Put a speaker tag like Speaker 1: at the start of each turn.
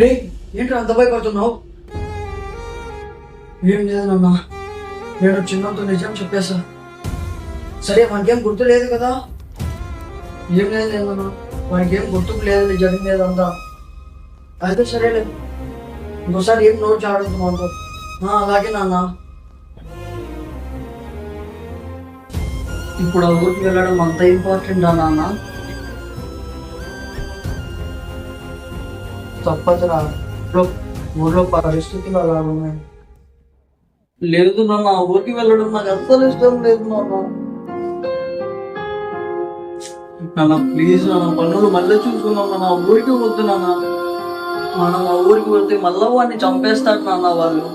Speaker 1: రే, ఏంట్రా అంత భయపడుతున్నావు? ఏం లేదు నాన్న, నేను చిన్నతో నిజం చెప్పేసా. సరే, మనకేం గుర్తు లేదు కదా? ఏం లేదు నాన్న, మనకేం గుర్తుకు లేదు జరిగినదంతా. అయితే సరేలే, ఇంకోసారి ఏం నోట్ చేయడం మనతో. అలాగే నాన్న. ఇప్పుడు ఆ ఊరికి వెళ్ళడం అంత ఇంపార్టెంటా నాన్న? తప్పదురా, ఊర్లో పరిస్థితులు అలా ఉన్నాయి. లేదు నాన్న, ఆ ఊరికి వెళ్ళడం నాకు అస్సలు ఇష్టం లేదు నాన్న. నాన్న ప్లీజ్ నాన్న, పన్నులు మళ్ళీ చూసుకున్నాం నాన్న, ఊరికి వద్దు నాన్న. మనం ఆ ఊరికి వెళ్తే మళ్ళా వాడిని చంపేస్తాడు నాన్న వాళ్ళు.